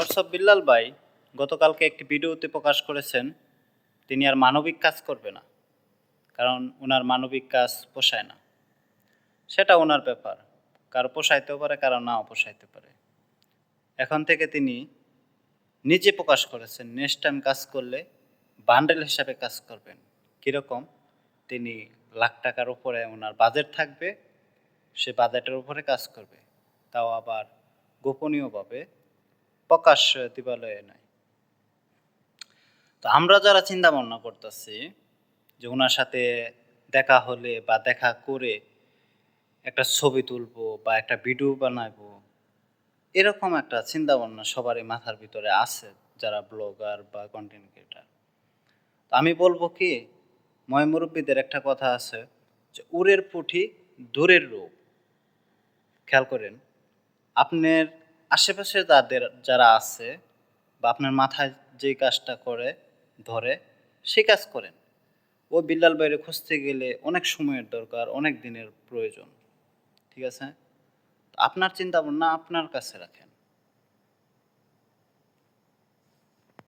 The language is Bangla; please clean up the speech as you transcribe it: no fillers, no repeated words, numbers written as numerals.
হোয়াটসঅ্যাপ বিল্লাল ভাই গতকালকে একটি ভিডিওতে প্রকাশ করেছেন তিনি আর মানবিক কাজ করবে না, কারণ ওনার মানবিক কাজ পোষায় না। সেটা ওনার ব্যাপার, কারো পোষাইতেও পারে, কারো নাও পোষাইতে পারে। এখন থেকে তিনি নিজে প্রকাশ করেছেন নেক্সট টাইম কাজ করলে বান্ডেল হিসাবে কাজ করবেন। কীরকম? তিনি লাখ টাকার উপরে ওনার বাজেট থাকবে, সে বাজেটের উপরে কাজ করবে, তাও আবার গোপনীয়ভাবে, প্রকাশ্য দিবালয়ে নয়। তো আমরা যারা চিন্তা ভাবনা করতেছি যে ওনার সাথে দেখা হলে বা দেখা করে একটা ছবি তুলবো বা একটা ভিডিও বানাবো, এরকম একটা চিন্তা ভাবনা সবারই মাথার ভিতরে আছে যারা ব্লগার বা কন্টেন্ট ক্রিয়েটার। তো আমি বলবো কি, ময় মুরব্বীদের একটা কথা আছে যে উড়ের পুঁটি দূরের রূপ। খেয়াল করেন, আপনার আশেপাশে যারা আছে বা আপনার মাথায় যেই কাজটা করে ধরে সেই কাজ করেন। ও বিল্লাল বাইরে খুঁজতে গেলে অনেক সময়ের দরকার, অনেক দিনের প্রয়োজন। ঠিক আছে? আপনার চিন্তা ভাবনা আপনার কাছে রাখেন।